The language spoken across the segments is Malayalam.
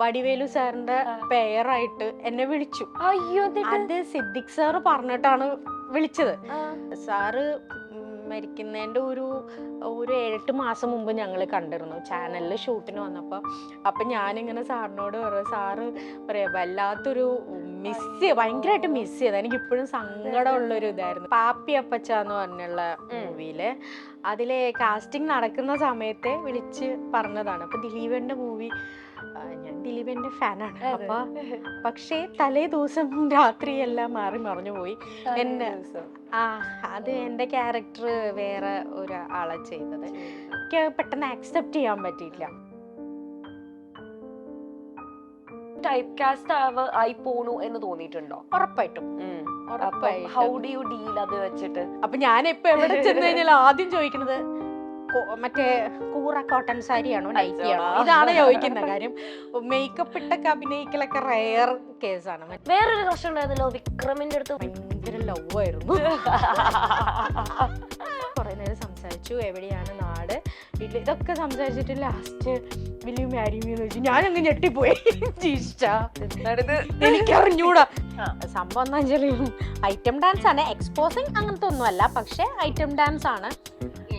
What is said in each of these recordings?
വടിവേലു സാറിന്റെ പേരായിട്ട് എന്നെ വിളിച്ചു. അയ്യോ, അത് സിദ്ദിഖ് സാറ് പറഞ്ഞിട്ടാണ് വിളിച്ചത്. സാറ് മരിക്കുന്നതിന്റെ ഒരു 7-8 മാസം മുമ്പ് ഞങ്ങൾ കണ്ടിരുന്നു ചാനലിൽ ഷൂട്ടിന് വന്നപ്പോൾ. അപ്പം ഞാനിങ്ങനെ സാറിനോട് പറയാം, സാറ് പറയാ വല്ലാത്തൊരു ഭയങ്കരമായിട്ട് മിസ് ചെയ്ത്, എനിക്ക് ഇപ്പോഴും സങ്കടമുള്ളൊരു ഇതായിരുന്നു. പാപ്പി അപ്പച്ച എന്ന് പറഞ്ഞുള്ള മൂവിയില് അതിലെ കാസ്റ്റിംഗ് നടക്കുന്ന സമയത്തെ വിളിച്ച് പറഞ്ഞതാണ്. അപ്പൊ ദിലീപന്റെ മൂവി, ഞാൻ ദിലീപന്റെ ഫാനാണ്. അപ്പൊ പക്ഷേ തലേ ദിവസം രാത്രി എല്ലാം മാറി മറിഞ്ഞു പോയി. എന്നെ അത് എൻ്റെ ക്യാരക്ടർ വേറെ ഒരാളെ ചെയ്തത്. എനിക്ക് പെട്ടെന്ന് ആക്സെപ്റ്റ് ചെയ്യാൻ പറ്റിയില്ല. ടൈപ്പ് കാസ്റ്റ് ആയി പോണു എന്ന് തോന്നിയിട്ടുണ്ടോ? ഉറപ്പായിട്ടും. ഹൗ ഡു യു ഡീൽ അത് വെച്ചിട്ട്? അപ്പൊ ഞാൻ ഇപ്പൊ എവിടെ ചെന്ന് കഴിഞ്ഞാൽ ആദ്യം ചോദിക്കുന്നത് മറ്റേ കൂറ കോട്ടൺ സാരിയാണോ നൈറ്റിയാണോ ഇതാണ് ചോദിക്കുന്ന. കാര്യം മേക്കപ്പ് ഇട്ടൊക്കെ അഭിനയിക്കലൊക്കെ റെയർ കേസാണ്. വേറൊരു പ്രശ്നം ഉണ്ടായിരുന്നല്ലോ, വിക്രമിന്റെ അടുത്ത് ഭയങ്കര ലവ് ആയിരുന്നു. കുറെ നേരം സംസാരിച്ചു, എവിടെയാണ് നാട്, വീട്ടിൽ, ഇതൊക്കെ സംസാരിച്ചിട്ട് ലാസ്റ്റ് വലിയ മാരിമെന്ന് ചോദിച്ചു. ഞാനങ്ങ് ഞെട്ടിപ്പോയി. എനിക്കറിഞ്ഞൂടാ സംഭവം എന്താ വെച്ചാൽ ഐറ്റം ഡാൻസ് ആണ്, എക്സ്പോസിങ് അങ്ങനത്തെ ഒന്നും അല്ല, പക്ഷെ ഐറ്റം ഡാൻസ് ആണ്.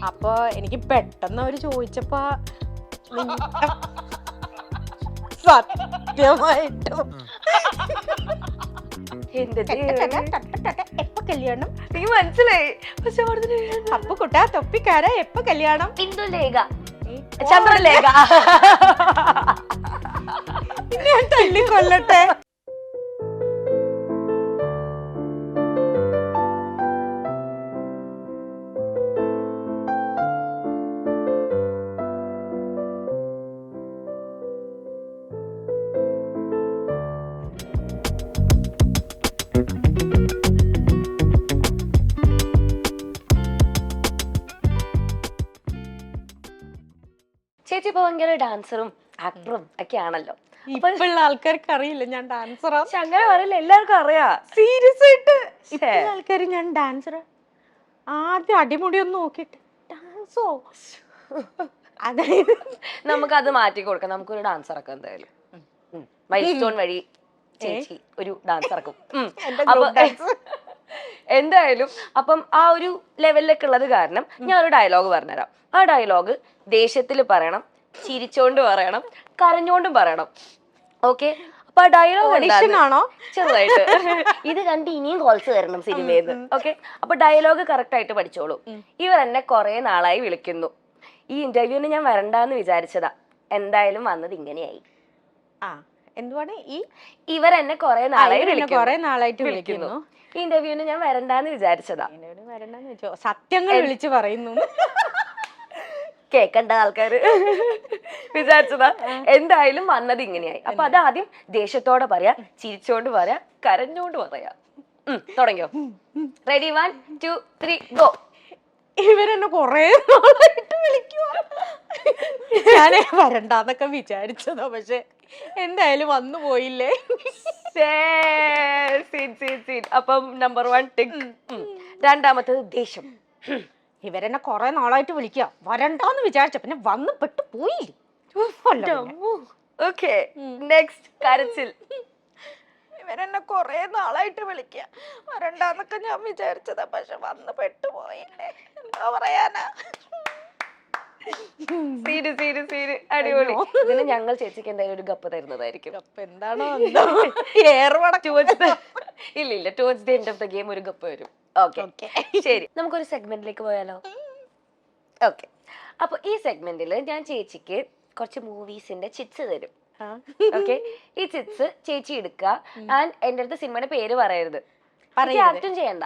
അപ്പൊ എനിക്ക് പെട്ടെന്ന് അവര് ചോദിച്ചപ്പോ സത്യമായിട്ടും എപ്പ കല്യാണം എനിക്ക് മനസ്സിലായി. അപ്പൊ കുട്ടാ തൊപ്പിക്കാര എപ്പ കല്യാണം? ഇന്ദുലേഖ, ചന്ദ്രലേഖ. ഞാൻ തല്ലിക്കൊല്ലട്ടെ. ചേച്ചി ഇപ്പൊ ഭയങ്കര ഡാൻസറും ആക്ടറും ഒക്കെ ആണല്ലോ. ഇപ്പോഴുള്ള ആൾക്കാർക്ക് അറിയില്ല ഞാൻ ഡാൻസറാ. അങ്ങനെ പറയില്ല, എല്ലാവർക്കും അറിയാം. സീരിയസ് ആയിട്ട് ഇപ്പോഴുള്ള ആൾക്കാര് ഞാൻ ഡാൻസറാ. ആദ്യം അടിമുടി ഒന്ന് നോക്കിട്ട് ഡാൻസോ, അതായത് നമുക്ക് അത് മാറ്റി കൊടുക്കാം. നമുക്കൊരു ഡാൻസർ ഒക്കെ എന്തായാലും മൈൽ സ്റ്റോൺ വഴി ചേച്ചി ഒരു ഡാൻസർ ആക്കും. അപ്പൊ എന്തായാലും അപ്പം ആ ഒരു ലെവലിലേക്ക് ഉള്ളത് കാരണം ഞാൻ ഒരു ഡയലോഗ് പറഞ്ഞുതരാം. ആ ഡയലോഗ് ദേഷ്യത്തിൽ പറയണം, ചിരിച്ചോണ്ട് പറയണം, കരഞ്ഞോണ്ടും പറയണം. ഓക്കെ? അപ്പൊ ആ ഡയലോഗ് ആണോ? ചെറുതായിട്ട് ഇത് കണ്ട് ഇനിയും കോൾസ് തരണം സിനിമേന്ന്. ഓക്കെ? അപ്പൊ ഡയലോഗ് കറക്റ്റ് ആയിട്ട് പഠിച്ചോളൂ. ഇവർ എന്നെ കുറെ നാളായി വിളിക്കുന്നു, ഈ ഇന്റർവ്യൂവിന് ഞാൻ വരണ്ടാന്ന് വിചാരിച്ചതാ, എന്തായാലും വന്നത് ഇങ്ങനെയായി. എന്തുവാണ് ഈ ഇവരെന്നെ കുറെ നാളായിട്ട് വിളിക്കുന്നു, ഈ ഇന്റർവ്യൂവിന് ഞാൻ വരണ്ടാന്ന് വിചാരിച്ചതാ. സത്യങ്ങൾ വിളിച്ചു പറയുന്നു, കേക്കണ്ട ആൾക്കാര് വിചാരിച്ചതാ, എന്തായാലും വന്നത് ഇങ്ങനെയായി. അപ്പൊ അതാദ്യം ദേഷ്യത്തോടെ പറയാ, ചിരിച്ചോണ്ട് പറയാ, കരഞ്ഞോണ്ട് പറയാ. തുടങ്ങിയോ? Ready, 1 2 3 go. ഇവരെന്നെ കൊറേ നാളായിട്ട് വിളിക്കുക, ഞാനേ വരണ്ടാന്നൊക്കെ വിചാരിച്ചതാ, പക്ഷെ എന്തായാലും വന്നു പോയില്ലേ. അപ്പം നമ്പർ 1 ടിക്. രണ്ടാമത്തത് ദേഷ്യം. ഇവരെന്നെ കൊറേ നാളായിട്ട് വിളിക്കുക, വരണ്ടാന്ന് വിചാരിച്ച പിന്നെ വന്ന് പെട്ടു പോയില്ലേ. ഓക്കെ, നെക്സ്റ്റ് കരച്ചിൽ. ഇവരെന്നെ കൊറേ നാളായിട്ട് വിളിക്കുക, വരണ്ടാന്നൊക്കെ ഞാൻ വിചാരിച്ചതാ, പക്ഷെ വന്ന് പെട്ടു പോയില്ലേ, എന്താ പറയാനാ. അടിപൊളി. ഇതിന് ഞങ്ങൾ ചേച്ചിക്ക് എന്തായാലും ഒരു ഗപ്പ് തരുന്നതായിരിക്കും. എന്താണോ ഇല്ല, towards the end of the game ഒരു ഗപ്പ് വരും. ഓക്കെ, ശരി, നമുക്കൊരു സെഗ്മെന്റിലേക്ക് പോയാലോ? ഓക്കെ, അപ്പൊ ഈ സെഗ്മെന്റിൽ ഞാൻ ചേച്ചിക്ക് കുറച്ച് മൂവീസിന്റെ ചിറ്റ്സ് തരും. ഓക്കെ, ഈ ചിറ്റ്സ് ചേച്ചി എടുക്കുക. ആൻഡ് എന്റെ അടുത്ത് സിനിമയുടെ പേര് പറയരുത്, ആക്ടും ചെയ്യണ്ട.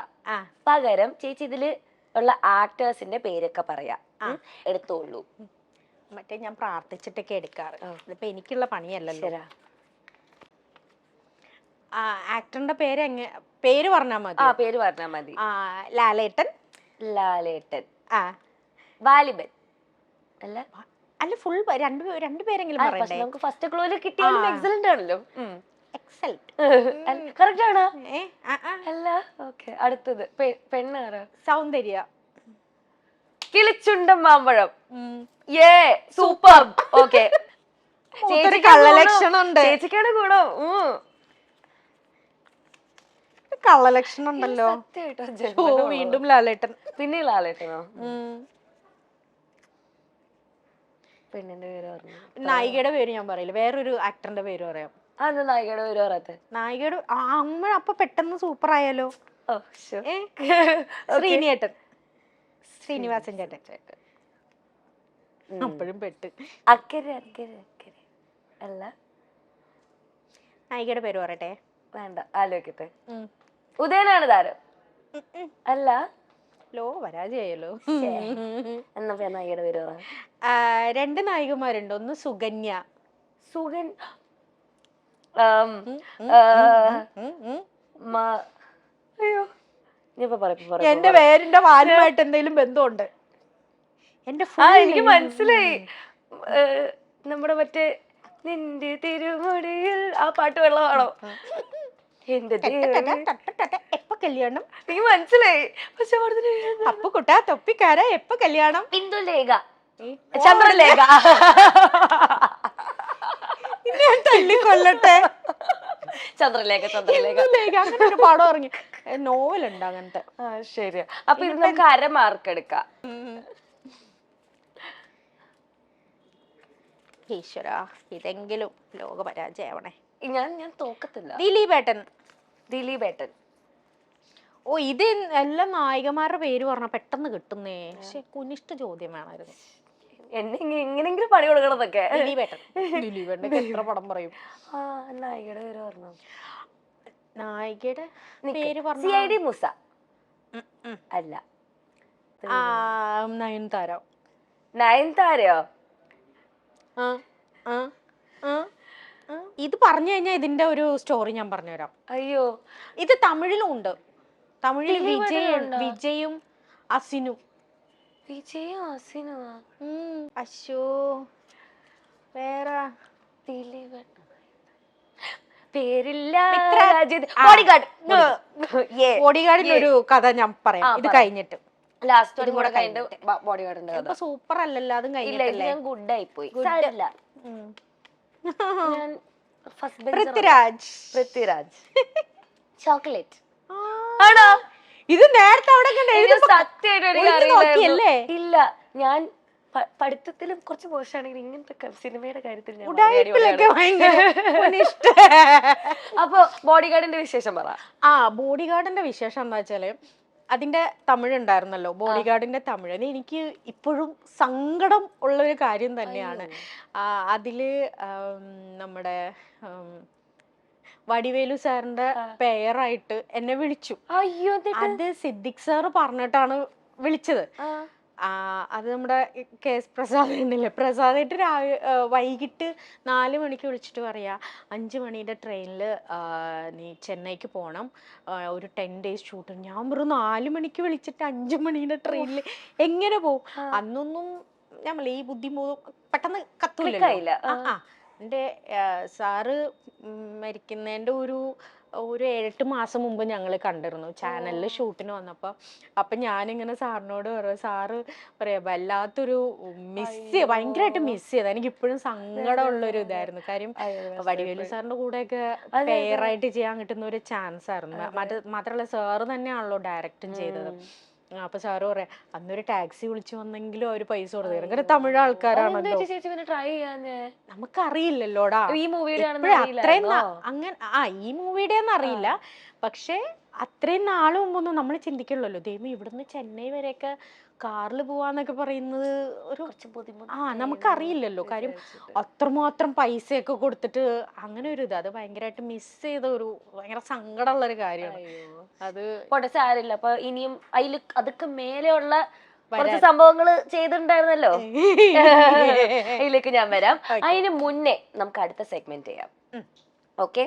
പകരം ചേച്ചി ഇതില് ഉള്ള ആക്ടേഴ്സിന്റെ പേരൊക്കെ പറയാ, എടുത്തോളൂ. മറ്റേ ഞാൻ പ്രാർത്ഥിച്ചിട്ടൊക്കെ എടുക്കാറ്, ഇതിപ്പോ എനിക്കുള്ള പണിയല്ലല്ലോ. ആക്ടറിന്റെ പേര് പറഞ്ഞാൽ മതി. പേര് പറഞ്ഞാൽ മതി. ലാലേട്ടൻ. വാലിബൻ അല്ല, ഫുൾ രണ്ടുപേരെങ്കിലും പറയണ്ടേ? നമുക്ക് ഫസ്റ്റ് ക്ലൂവിൽ കിട്ടിയാലും എക്സലന്റ് ആണല്ലോ. എക്സലന്റ് കറക്റ്റ് ആണോ? അല്ല. ഓക്കെ, അടുത്തത് പെണ്ണാരാ? സൗന്ദര്യ. കിളിച്ചുണ്ടൻ മാമ്പഴം. സൂപ്പർ. ഓക്കെ, കള്ളലക്ഷണം ഉണ്ട്. ചേച്ചിക്കാണ് ഗുണം. കള്ളലക്ഷണം ഉണ്ടല്ലോ. വീണ്ടും ലാലേട്ടൻ. പിന്നെ ലാലേട്ടനോ? പെണ്ണിന്റെ പേര് പറഞ്ഞു. നായികയുടെ പേര് ഞാൻ പറയില്ല, വേറൊരു ആക്ടറിന്റെ പേര് പറയാം. അതെന്താ നായികയുടെ പേര് പറയാത്തെ? നായികയുടെ അമ്മ അപ്പൊ പെട്ടെന്ന് സൂപ്പർ ആയാലോ. ശ്രീനിവാസൻ ചേട്ടൻ. അപ്പോഴും പെട്ട്. അക്കരെ അല്ല, നായികയുടെ പേര് പറയട്ടെ. വേണ്ട, ആലോചിക്കട്ടെ. ഉദയനാണ് താരം. അല്ല, ലോ പരാജയായല്ലോ. എന്നാ നായികയുടെ പേര് പറ. 2 നായികമാരുണ്ട്. ഒന്ന് സുകന്യ. അയ്യോ, എന്റെ പേരിന്റെ വാലുമായിട്ട് എന്തെങ്കിലും ബന്ധമുണ്ട്? എനിക്ക് മനസ്സിലായി. നമ്മുടെ മറ്റേ നിന്റെ തിരുമുടിയിൽ ആ പാട്ട് വെള്ളമാണോ? എപ്പ കല്യാണം? എനിക്ക് മനസ്സിലായി. പക്ഷെ അപ്പൊ കുട്ടാ തൊപ്പിക്കാര എപ്പ കല്യാണം? ഇന്ദുലേഖ, ചന്ദ്രലേഖ. ഞാൻ തല്ലിക്കൊല്ലട്ടെ. ചന്ദ്രലേഖ അങ്ങനെ ഒരു പടം ഇറങ്ങി, നോവലുണ്ട് അങ്ങനത്തെ. ശരി, അപ്പൊ ഇത് നമുക്ക് 1/2 മാർക്ക് എടുക്കാം. ഈശ്വര, ഇതെങ്കിലും ലോക പരാജയമാവണേ. ഞാൻ തോക്കത്തില്ല. ദിലീപേട്ടൻ. ഓ, ഇത് എല്ലാം നായികമാരുടെ പേര് പറഞ്ഞ പെട്ടെന്ന് കിട്ടുന്നേ. പക്ഷെ കുനിഷ്ഠ ചോദ്യം വേണമായിരുന്നു. എന്നെ എങ്ങനെങ്കിലും പണി കൊടുക്കണതൊക്കെ. ദിലീപേട്ടൻ എത്ര പടം പറയും. നായികയുടെ പേര് പറഞ്ഞു. നായികയുടെ പേര് പറഞ്ഞു. CID മൂസ അല്ല, നയൻതാരയോ? ഇത് പറഞ്ഞു കഴിഞ്ഞാൽ ഇതിന്റെ ഒരു സ്റ്റോറി ഞാൻ പറഞ്ഞുതരാം. അയ്യോ, ഇത് തമിഴിലും ഉണ്ട്. തമിഴിൽ വിജയും അസിനും. അശോ, വേറെ പേരില്ല. ബോഡിഗാർഡിന്റെ ഒരു കഥ ഞാൻ പറയാം, ഇത് കഴിഞ്ഞിട്ട്. ലാസ്റ്റ് കൂടെ കഴിഞ്ഞിട്ട് ബോഡിഗാർഡിന്റെ കഥ. സൂപ്പർ അല്ലല്ലോ, അതും കഴിഞ്ഞിട്ടില്ല. ഞാൻ ഗുഡ് ആയി പോയി. പൃഥ്വിരാജ്. ചോക്ലേറ്റ് ആണോ? ഇത് നേരത്തെ അവിടെ സത്യമായിട്ട് ഇല്ല. ഞാൻ പഠിത്തത്തിലും കുറച്ച് മോശമാണെങ്കിൽ ഇങ്ങനത്തെ സിനിമയുടെ കാര്യത്തിൽ അപ്പൊ ബോഡിഗാർഡിന്റെ വിശേഷം പറ. ബോഡിഗാർഡിന്റെ വിശേഷം എന്താ വെച്ചാല്, അതിന്റെ തമിഴ് ഉണ്ടായിരുന്നല്ലോ, ബോഡിഗാർഡിന്റെ തമിഴ്. എനിക്ക് ഇപ്പോഴും സങ്കടം ഉള്ളൊരു കാര്യം തന്നെയാണ്. അതില് നമ്മുടെ വടിവേലു സാറിന്റെ പേരായിട്ട് എന്നെ വിളിച്ചു. അയ്യോ, അത് സിദ്ദിഖ് സാറ് പറഞ്ഞിട്ടാണ് വിളിച്ചത്. അത് നമ്മുടെ KS പ്രസാദ് ഉണ്ടല്ലേ, പ്രസാദായിട്ട് വൈകിട്ട് 4 മണിക്ക് വിളിച്ചിട്ട് പറയാ, 5 മണിയുടെ ട്രെയിനിൽ നീ ചെന്നൈക്ക് പോകണം, ഒരു 10 days ഷൂട്ട്. ഞാൻ വെറും 4 മണിക്ക് വിളിച്ചിട്ട് 5 മണിയുടെ ട്രെയിനിൽ എങ്ങനെ പോകും? അന്നൊന്നും നമ്മൾ ഈ ബുദ്ധിമുട്ടും പെട്ടെന്ന് കത്തൂല്ല. എൻ്റെ സാറ് മരിക്കുന്നതിൻ്റെ ഒരു 7-8 മാസം മുമ്പ് ഞങ്ങൾ കണ്ടിരുന്നു ചാനലിൽ ഷൂട്ടിന് വന്നപ്പോൾ. അപ്പം ഞാനിങ്ങനെ സാറിനോട് പറയാം, സാറ് പറയാം വല്ലാത്തൊരു ഭയങ്കരമായിട്ട് മിസ് ചെയ്ത്. എനിക്ക് ഇപ്പോഴും സങ്കടമുള്ളൊരു ഇതായിരുന്നു. കാര്യം വടിവേലു സാറിൻ്റെ കൂടെയൊക്കെ പെയറായിട്ട് ചെയ്യാൻ കിട്ടുന്ന ഒരു ചാൻസ് ആയിരുന്നു. മാത്രമല്ല സാറ് തന്നെയാണല്ലോ ഡയറക്റ്റും ചെയ്തത്. അപ്പൊ സാറ് പറയാ, അന്നൊരു ടാക്സി വിളിച്ചു വന്നെങ്കിലും അവര് പൈസ കൊടുത്തു. അങ്ങനെ തമിഴ് ആൾക്കാരാണല്ലോ, നമുക്കറിയില്ലല്ലോടാ അത്രയും അങ്ങനെ. ഈ മൂവിയുടെ ഒന്നും അറിയില്ല, പക്ഷെ അത്രയും നാള് മുമ്പൊന്നും നമ്മൾ ചിന്തിക്കണല്ലോ, ദൈവം ഇവിടുന്ന് ചെന്നൈ വരെയൊക്കെ കാറിൽ പോവാന്നൊക്കെ പറയുന്നത് ഒരു നമുക്കറിയില്ലല്ലോ. കാര്യം അത്രമാത്രം പൈസയൊക്കെ കൊടുത്തിട്ട് അങ്ങനെ ഒരു ഇത്, അത് ഭയങ്കരമായിട്ട് മിസ് ചെയ്ത ഒരു ഭയങ്കര സങ്കടമുള്ള ഒരു കാര്യമാണ് അത്. സാരില്ല, അപ്പൊ ഇനിയും അതില് അതൊക്കെ മേലെയുള്ള കുറച്ച് സംഭവങ്ങൾ ചെയ്തിട്ടുണ്ടായിരുന്നല്ലോ, അതിലേക്ക് ഞാൻ വരാം. അതിന് മുന്നേ നമുക്ക് അടുത്ത സെഗ്മെന്റ് ചെയ്യാം. ഓക്കെ,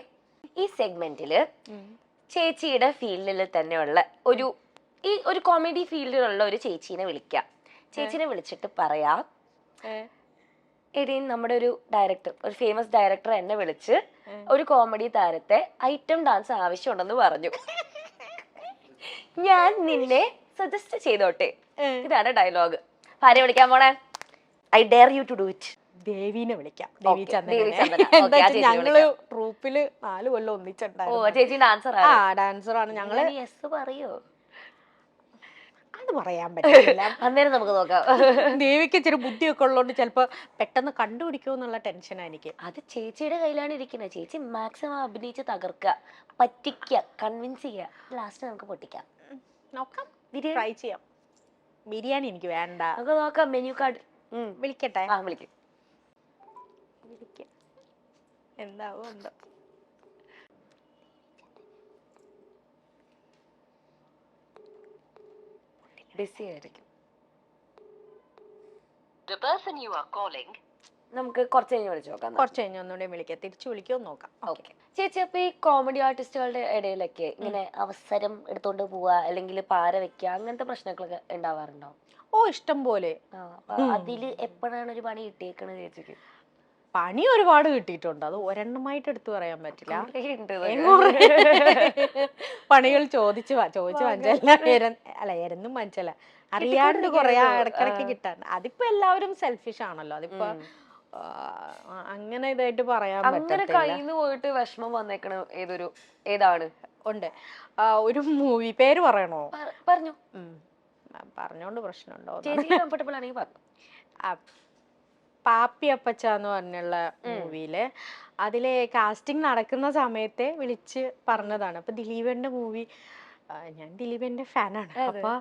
ഈ സെഗ്മെന്റില് ചേച്ചിയുടെ ഫീൽഡിൽ തന്നെയുള്ള ഒരു കോമഡി ഫീൽഡിലുള്ള ഒരു ചേച്ചീനെ വിളിക്കാം. ചേച്ചിനെ വിളിച്ചിട്ട് പറയാം, എടീ നമ്മുടെ ഒരു ഡയറക്ടർ, ഒരു ഫേമസ് ഡയറക്ടർ എന്നെ വിളിച്ച് ഒരു കോമഡി താരത്തെ ഐറ്റം ഡാൻസ് ആവശ്യമുണ്ടെന്ന് പറഞ്ഞു, ഞാൻ നിന്നെ സജസ്റ്റ് ചെയ്തോട്ടെ. ഇതാണ് ഡയലോഗ്. ആരെ വിളിക്കാൻ പോണേ? I dare you to do it. ദേവീനെ വിളിക്കാം, ദേവി Okay, ചന്ദനെ. ദേവി ചന്ദന. എന്താ Okay, ആ വെച്ചാൽ ചേച്ചിയെ ഞങ്ങള് ട്രൂപ്പില് 4 കൊല്ലം ഓ ഒന്നിച്ചുണ്ടായിരുന്നു. ചേച്ചി ഡാൻസർ ആ ആണ്. ഡാൻസറാണ് ഞങ്ങള്. യെസ് പറയോ? അത് പറയാൻ പറ്റില്ല. അന്നേരം നമുക്ക് നോക്കാം. ദേവിക്ക് ഇച്ചിരി ബുദ്ധിയൊക്കെ ഉള്ളതുകൊണ്ട് ചിലപ്പോ പെട്ടെന്ന് കണ്ടുപിടിക്കുമോ എന്നുള്ള ടെൻഷനാ എനിക്ക്. അത് ചേച്ചിയുടെ കയ്യിലാണ് ഇരിക്കുന്നത്. ചേച്ചി മാക്സിമം അഭിനയിച്ച് തകർക്കുക, പറ്റിക്കുക, കൺവിൻസ് ചെയ്യുക, ലാസ്റ്റ് നമുക്ക് പൊട്ടിക്കാം. നോക്കാം, ബിരിയാണി ട്രൈ ചെയ്യാം. ബിരിയാണി എനിക്ക് വേണ്ട. നമുക്ക് നോക്കാം. മെനു കാർഡ് വിളിക്കട്ടെ? ആ വിളിക്കും. എന്താവോ എന്തോ. ബിസി ആയിരിക്കും. The person you are calling. നമുക്ക് കുറച്ച് കഴിഞ്ഞ് വിളിച്ചു നോക്കാം. കുറച്ച് കഴിഞ്ഞ് ഒന്നുകൂടെ വിളിക്കാം, തിരിച്ചു വിളിക്കുമോ നോക്കാം. ഓക്കെ ചേച്ചി, അപ്പൊ ഈ കോമഡി ആർട്ടിസ്റ്റുകളുടെ ഇടയിലൊക്കെ ഇങ്ങനെ അവസരം എടുത്തോണ്ട് പോവാ അല്ലെങ്കിൽ പാര വെക്കുക അങ്ങനത്തെ പ്രശ്നങ്ങളൊക്കെ ഉണ്ടാവാറുണ്ടോ? ഓ ഇഷ്ടം പോലെ. അതില് എപ്പോഴാണ് ഒരു പണി കിട്ടിയേക്കണത് ചേച്ചിക്ക്? പണി ഒരുപാട് കിട്ടിയിട്ടുണ്ട്, അത് ഒരെണ്ണമായിട്ട് എടുത്തു പറയാൻ പറ്റില്ല. പണികൾ ചോദിച്ചു വാങ്ങിച്ചല്ല, അല്ല എരന്നും വാങ്ങിച്ചല്ല, അറിയാണ്ട് കൊറേ ഇടക്കിടക്ക് കിട്ടാൻ. അതിപ്പോ എല്ലാവരും സെൽഫിഷ് ആണല്ലോ, അതിപ്പോ അങ്ങനെ ഇതായിട്ട് പറയാൻ അങ്ങനെ കയ്യിന്ന് പോയിട്ട് വിഷമം വന്നേക്കണ ഏതാണ്? ഉണ്ട്. ഒരു മൂവി പേര് പറയണോ? പറഞ്ഞു. പറഞ്ഞോണ്ട് പ്രശ്നമുണ്ടോ? ചേച്ചി കംഫർട്ടബിൾ ആണെങ്കിൽ പറഞ്ഞു. പാപ്പി അപ്പച്ച എന്ന് പറഞ്ഞുള്ള മൂവിയില് അതിലെ കാസ്റ്റിംഗ് നടക്കുന്ന സമയത്തെ വിളിച്ച് പറഞ്ഞതാണ്. അപ്പൊ ദിലീപന്റെ മൂവി, ഞാൻ ദിലീപന്റെ ഫാനാണ്. അപ്പൊ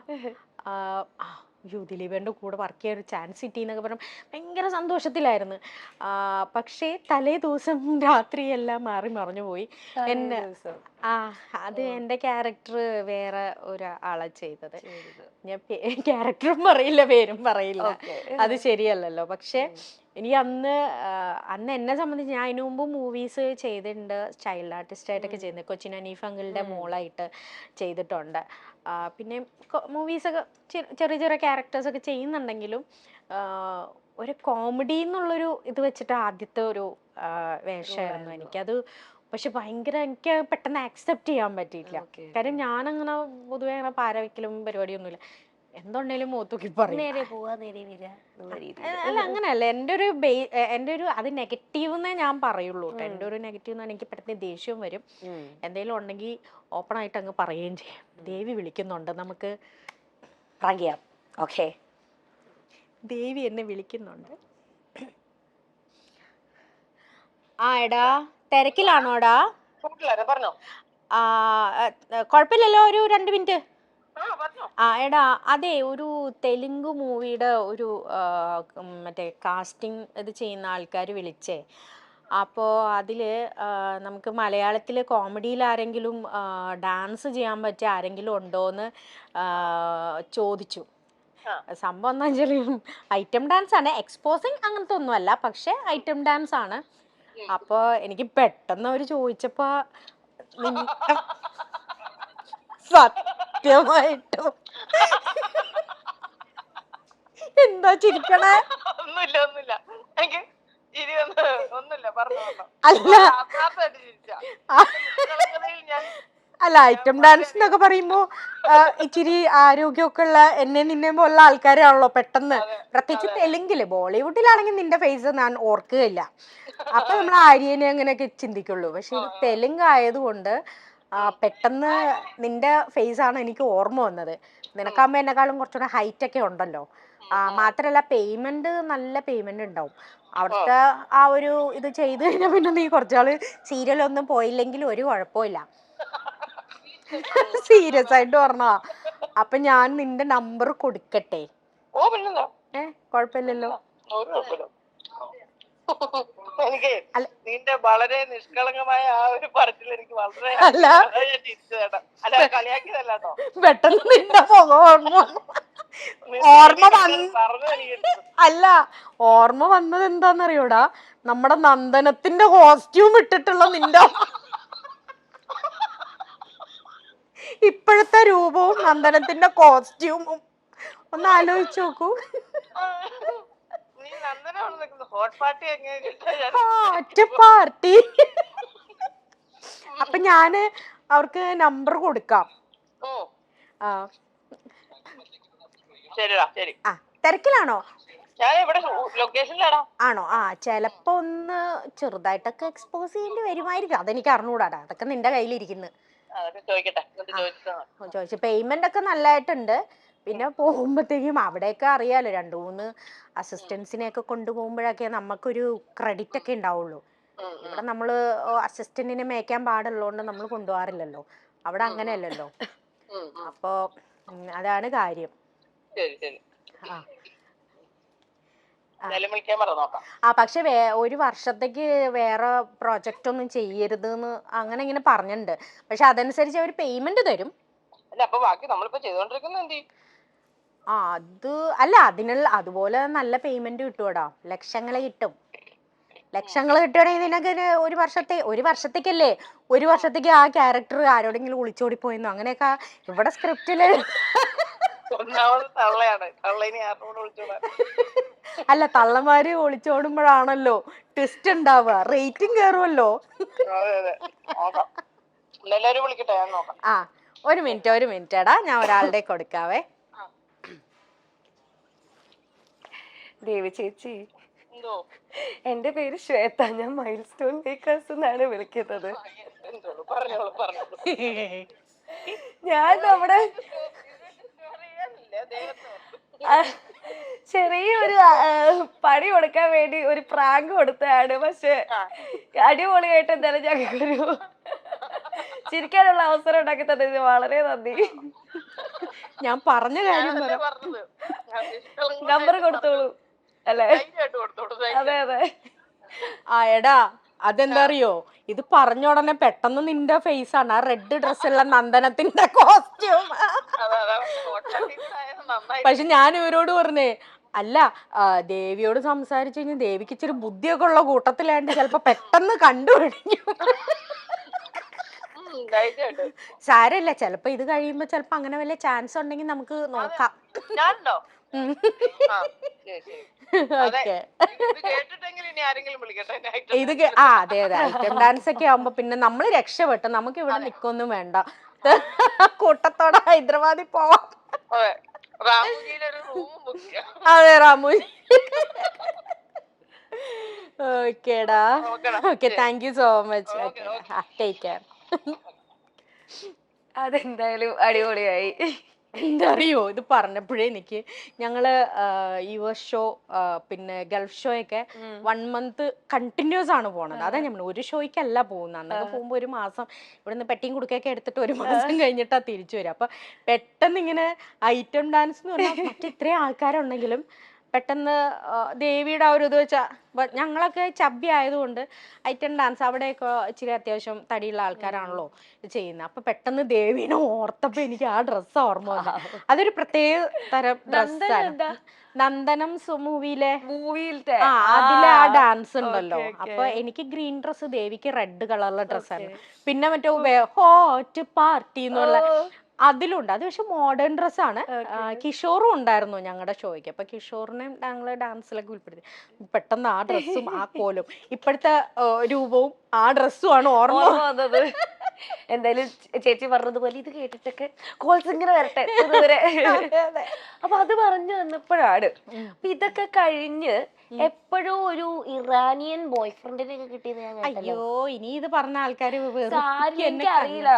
ദിലീപന്റെ കൂടെ വർക്ക് ചെയ്യാൻ ഒരു ചാൻസ് കിട്ടി എന്നൊക്കെ പറഞ്ഞു ഭയങ്കര സന്തോഷത്തിലായിരുന്നു. പക്ഷേ തലേ ദിവസം രാത്രി എല്ലാം മാറി മറിഞ്ഞു പോയി. അത് എൻ്റെ ക്യാരക്ടർ വേറെ ഒരാളെ ചെയ്തത്. ഞാൻ ക്യാരക്ടറും പറയില്ല, പേരും പറയില്ല, അത് ശരിയല്ലല്ലോ. പക്ഷെ എനിക്ക് അന്ന് എന്നെ സംബന്ധിച്ച് ഞാൻ അതിനു മുമ്പ് മൂവീസ് ചെയ്തിട്ടുണ്ട്, ചൈൽഡ് ആർട്ടിസ്റ്റ് ആയിട്ടൊക്കെ ചെയ്യുന്നത്. കൊച്ചിൻ ഹനീഫ് അങ്കിളുടെ മോളായിട്ട് ചെയ്തിട്ടുണ്ട്. പിന്നെ മൂവീസൊക്കെ ചെറിയ ചെറിയ ക്യാരക്ടേഴ്സൊക്കെ ചെയ്യുന്നുണ്ടെങ്കിലും ഒരു കോമഡി എന്നുള്ളൊരു ഇത് വെച്ചിട്ട് ആദ്യത്തെ ഒരു വേഷമായിരുന്നു എനിക്കത്. പക്ഷെ ഭയങ്കര എനിക്ക് പെട്ടെന്ന് ആക്സെപ്റ്റ് ചെയ്യാൻ പറ്റിയില്ല. കാര്യം ഞാനങ്ങനെ പൊതുവെ അങ്ങനെ പാര വെക്കലും പരിപാടിയൊന്നുമില്ല. എന്തുണ്ടെങ്കിലും മൂത്തൂക്കി പറയും. അല്ല അങ്ങനെയല്ല, എൻ്റെ ഒരു അത് നെഗറ്റീവ് എന്നേ ഞാൻ പറയുള്ളൂ കേട്ടോ. എൻ്റെ ഒരു നെഗറ്റീവ് എന്ന് പറഞ്ഞാൽ എനിക്ക് പെട്ടെന്ന് ദേഷ്യവും വരും. എന്തെങ്കിലും ഉണ്ടെങ്കിൽ ഓപ്പൺ ആയിട്ട് അങ്ങ് പറയുകയും ചെയ്യും. ദേവി വിളിക്കുന്നുണ്ട്, നമുക്ക് പറയാം. ഓക്കെ, ദേവി എന്നെ വിളിക്കുന്നുണ്ട്. എടാ തിരക്കിലാണോടാ? പറഞ്ഞോ. കുഴപ്പമില്ലല്ലോ, ഒരു 2 മിനിറ്റ്. എടാ അതെ, ഒരു തെലുങ്ക് മൂവിയുടെ ഒരു മറ്റേ കാസ്റ്റിംഗ് ഇത് ചെയ്യുന്ന ആൾക്കാർ വിളിച്ചേ. അപ്പോൾ അതിൽ നമുക്ക് മലയാളത്തിൽ കോമഡിയിൽ ആരെങ്കിലും ഡാൻസ് ചെയ്യാൻ പറ്റിയ ആരെങ്കിലും ഉണ്ടോയെന്ന് ചോദിച്ചു. സംഭവം എന്താ വെച്ചാൽ ഐറ്റം ഡാൻസ് ആണ്, എക്സ്പോസിങ് അങ്ങനത്തെ ഒന്നുമല്ല, പക്ഷെ ഐറ്റം ഡാൻസ് ആണ്. അപ്പോൾ എനിക്ക് പെട്ടെന്ന് അവർ ചോദിച്ചപ്പോൾ സത്യമായിട്ടും എന്താ ചിരിക്കണേ? ഒന്നുമില്ല എനിക്ക് അല്ല, ഐറ്റം ഡാൻസ് എന്നൊക്കെ പറയുമ്പോ ഇച്ചിരി ആരോഗ്യമൊക്കെ ഉള്ള എന്നെ നിന്നെ പോലുള്ള ആൾക്കാരാണല്ലോ പെട്ടെന്ന്, പ്രത്യേകിച്ച് തെലുങ്കില്. ബോളിവുഡിലാണെങ്കിൽ നിന്റെ ഫേസ് ഞാൻ ഓർക്കുകയില്ല, അപ്പൊ നമ്മൾ ആര്യനെ അങ്ങനെയൊക്കെ ചിന്തിക്കുള്ളൂ. പക്ഷെ ഇത് തെലുങ്ക് ആയതുകൊണ്ട് പെട്ടെന്ന് നിന്റെ ഫേസ് ആണ് എനിക്ക് ഓർമ്മ വന്നത്. നിനക്കാകുമ്പോ എന്നെക്കാളും കുറച്ചുകൂടെ ഹൈറ്റ് ഒക്കെ ഉണ്ടല്ലോ. മാത്രല്ല പേയ്മെന്റ് നല്ല പേയ്മെന്റ് ഉണ്ടാവും അവിടുത്തെ. ആ ഒരു ഇത് ചെയ്ത് കഴിഞ്ഞാൽ പിന്നെ നീ കുറച്ചാള് സീരിയലൊന്നും പോയില്ലെങ്കിലും ഒരു കുഴപ്പമില്ല. സീരിയസ് ആയിട്ട് പറഞ്ഞാ. അപ്പൊ ഞാൻ നിന്റെ നമ്പർ കൊടുക്കട്ടെ? കുഴപ്പമില്ലല്ലോ. എനിക്ക് നിന്റെ വളരെ നിഷ്കളങ്കമായ ആ ഒരു പറച്ചിൽ എനിക്ക് വളരെ കളിയാക്കിയതല്ലോ. പെട്ടെന്ന് നിന്റെ മുഖം ഓർമ്മ വന്നത് എന്താന്നറിയോടാ? നമ്മുടെ നന്ദനത്തിന്റെ കോസ്റ്റ്യൂം ഇട്ടിട്ടുള്ള നിന്റെ ഇപ്പോഴത്തെ രൂപവും നന്ദനത്തിന്റെ കോസ്റ്റ്യൂമും ഒന്ന് ആലോചിച്ച് നോക്കൂ. പാർട്ടി. അപ്പൊ ഞാന് അവർക്ക് നമ്പർ കൊടുക്കാം. തിരക്കിലാണോ? ഞാൻ ഇവിടെ ലൊക്കേഷനിലാടാ. ആണോ? ആ ചിലപ്പോ ഒന്ന് ചെറുതായിട്ടൊക്കെ എക്സ്പോസ് ചെയ്യേണ്ടി വരുമായിരിക്കും. അതെനിക്ക് അറിഞ്ഞൂടാടാ, അതൊക്കെ നിന്റെ കയ്യിലിരിക്കുന്നു. അതൊക്കെ ചോദിക്കട്ടെ, എന്നിട്ട് ചോദിച്ചിട്ട് ചോദിച്ചു. പേയ്മെന്റ് ഒക്കെ നല്ലതായിട്ടുണ്ട്. പിന്നെ പോകുമ്പോഴത്തേക്കും അവിടെയൊക്കെ അറിയാലോ, 2-3 അസിസ്റ്റൻസിനെയൊക്കെ കൊണ്ടുപോകുമ്പോഴൊക്കെ നമുക്കൊരു ക്രെഡിറ്റ് ഒക്കെ ഉണ്ടാവുള്ളൂ. ഇവിടെ നമ്മള് അസിസ്റ്റന്റിനെ മേയ്ക്കാൻ പാടുള്ളതുകൊണ്ട് നമ്മൾ കൊണ്ടുപോകാറില്ലല്ലോ. അവിടെ അങ്ങനെയല്ലല്ലോ. അപ്പോ അതാണ് കാര്യം. ശരി ശരി. ആ എന്തായാലും വിളിക്കാൻ പറ, നോക്കാം. പക്ഷെ ഒരു വർഷത്തേക്ക് വേറെ പ്രൊജക്റ്റ് ഒന്നും ചെയ്യരുത് എന്ന് അങ്ങനെ ഇങ്ങനെ പറഞ്ഞിട്ടുണ്ട്. പക്ഷെ അതനുസരിച്ച് അവർ പേയ്മെന്റ് തരും. അല്ല, അപ്പൊ ബാക്കി നമ്മളിപ്പോ ചെയ്തോണ്ടിരിക്കുന്നത് എന്ത്? അത് അല്ല, അതിനുള്ള അതുപോലെ നല്ല പേയ്മെന്റ് കിട്ടുമോടാ, ലക്ഷങ്ങളെ കിട്ടും. ലക്ഷങ്ങൾ കിട്ടുകയാണെങ്കിൽ നിനക്ക് ഒരു വർഷത്തേക്കല്ലേ, ഒരു വർഷത്തേക്ക് ആ ക്യാരക്ടർ ആരോടെങ്കിലും ഒളിച്ചോടി പോയെന്നോ അങ്ങനെയൊക്കെ ഇവിടെ സ്ക്രിപ്റ്റില്. ഒന്നാമത് തള്ളയാണ്, തള്ളേനെ ആരോട് വിളിച്ചോടാ. അല്ല, തള്ളമാര് ഒളിച്ചോടുമ്പോഴാണല്ലോ ട്വിസ്റ്റ് ഉണ്ടാവുക, റേറ്റിംഗ് കയറുമല്ലോ. അതെ അതെ, നോക്കാം. എല്ലാവരും വിളിക്കട്ടെ, ഞാൻ നോക്കാം. ഒരു മിനിറ്റ് എടാ, ഞാൻ ഒരാളുടെ കൊടുക്കാവേ. ദേവി ചേച്ചി, എന്തോ? എന്റെ പേര് ശ്വേത, ഞാൻ മൈൽ സ്റ്റോൺ മേക്കേഴ്സ് എന്നാണ് വിളിക്കുന്നത്. പറഞ്ഞോളൂ പറഞ്ഞോളൂ. ഞാൻ നമ്മുടെ ചെറിയൊരു പണി കൊടുക്കാൻ വേണ്ടി ഒരു പ്രാങ്ക് കൊടുത്തതാണ്. പക്ഷെ അടിപൊളിയായിട്ട് എന്തായാലും ഞങ്ങൾക്കൊരു ചിരിക്കാനുള്ള അവസരം ഉണ്ടാക്കി തന്നതിന് വളരെ നന്ദി. ഞാൻ പറഞ്ഞ കാര്യം നമ്പർ കൊടുത്തോളൂ അല്ലേ? അതെ അതെ. എടാ, അതെന്താ അറിയോ, ഇത് പറഞ്ഞ ഉടനെ പെട്ടെന്ന് നിന്റെ ഫേസ് ആണ് ആ റെഡ് ഡ്രസ്സുള്ള നന്ദനത്തിന്റെ കോസ്റ്റ്യൂം. പക്ഷെ ഞാൻ ഇവരോട് പറഞ്ഞേ, അല്ല ദേവിയോട് സംസാരിച്ചു കഴിഞ്ഞാൽ ദേവിക്ക് ഇച്ചിരി ബുദ്ധിയൊക്കെ ഉള്ള കൂട്ടത്തിലായിട്ട് ചിലപ്പോ പെട്ടെന്ന് കണ്ടുപിടിക്കും. സാരമില്ല, ചിലപ്പോ ഇത് കഴിയുമ്പോ ചിലപ്പോ അങ്ങനെ വല്ല ചാൻസ് ഉണ്ടെങ്കിൽ നമുക്ക് നോക്കാം. ഇത് അതെ അതെ, ഐറ്റം ഡാൻസ് ഒക്കെ ആവുമ്പോ പിന്നെ നമ്മള് രക്ഷപ്പെട്ടു, നമുക്ക് ഇവിടെ നിക്കൊന്നും വേണ്ട, കൂട്ടത്തോടെ ഹൈദരാബാദിൽ പോവാം. അതെ, റാമു. ഓക്കേടാ, okay, thank you so much. Take care. അതെന്തായാലും അടിപൊളിയായി. എന്താ അറിയോ, ഇത് പറഞ്ഞപ്പോഴേ എനിക്ക് ഞങ്ങള് US ഷോ പിന്നെ ഗൾഫ് ഷോ ഒക്കെ 1 മന്ത് കണ്ടിന്യൂസ് ആണ് പോണത്. അതാ ഞാൻ ഒരു ഷോയ്ക്കല്ല പോകുന്നത്. അന്നൊക്കെ പോകുമ്പോ ഒരു മാസം ഇവിടുന്ന് പെട്ടിയും കുടുക്കൊക്കെ എടുത്തിട്ട് ഒരു മാസം കഴിഞ്ഞിട്ടാ തിരിച്ചു വരും. അപ്പൊ പെട്ടെന്ന് ഇങ്ങനെ ഐറ്റം ഡാൻസ് എന്ന് പറഞ്ഞാൽ മറ്റിത്രയും ആൾക്കാരുണ്ടെങ്കിലും പെട്ടെന്ന് ദേവിയുടെ ആ ഒരു ഇത് വെച്ചാൽ ഞങ്ങളൊക്കെ ചബ്ബി ആയതുകൊണ്ട് ഐറ്റം ഡാൻസ് അവിടെയൊക്കെ ഇച്ചിരി അത്യാവശ്യം തടിയുള്ള ആൾക്കാരാണല്ലോ ഇത് ചെയ്യുന്നത്. അപ്പൊ പെട്ടെന്ന് ദേവീനെ ഓർത്തപ്പോ എനിക്ക് ആ ഡ്രസ്സ് ഓർമ്മ വന്നു. അതൊരു പ്രത്യേക തരം ഡ്രസ്സാണ്. നന്ദനം മൂവിയിലത്തെ അതിലെ ആ ഡാൻസ് ഉണ്ടല്ലോ. അപ്പൊ എനിക്ക് ഗ്രീൻ ഡ്രസ്സ്, ദേവിക്ക് റെഡ് കളറിലെ ഡ്രസ്സാണ്. പിന്നെ മറ്റേ ഹോട്ട് പാർട്ടി എന്നുള്ള അതിലുണ്ട്. അത് പക്ഷെ മോഡേൺ ഡ്രസ്സാണ്. കിഷോറും ഉണ്ടായിരുന്നു ഞങ്ങളുടെ ഷോയ്ക്ക്. അപ്പൊ കിഷോറിനെ ഞങ്ങള് ഡാൻസിലൊക്കെ ഉൾപ്പെടുത്തി. പെട്ടെന്ന് ആ ഡ്രസ്സും ആ കോലും ഇപ്പോഴത്തെ രൂപവും ആ ഡ്രസ്സും ആണ് ഓർമ്മ വന്നത്. എന്തായാലും ചേച്ചി പറഞ്ഞതുപോലെ ഇത് കേട്ടിട്ടൊക്കെ കോൾസ് ഇങ്ങനെ വരട്ടെ ഇതുവരെ. അപ്പൊ അത് പറഞ്ഞു വന്നപ്പോഴാണ് ഇതൊക്കെ കഴിഞ്ഞ് എപ്പോഴും ഒരു ഇറാനിയൻ ബോയ് ഫ്രണ്ടിനെ ഒക്കെ കിട്ടിയത് ഞാൻ കേട്ടല്ലോ. അയ്യോ, ഇനി ഇത് പറഞ്ഞ ആൾക്കാര് അറിയില്ല,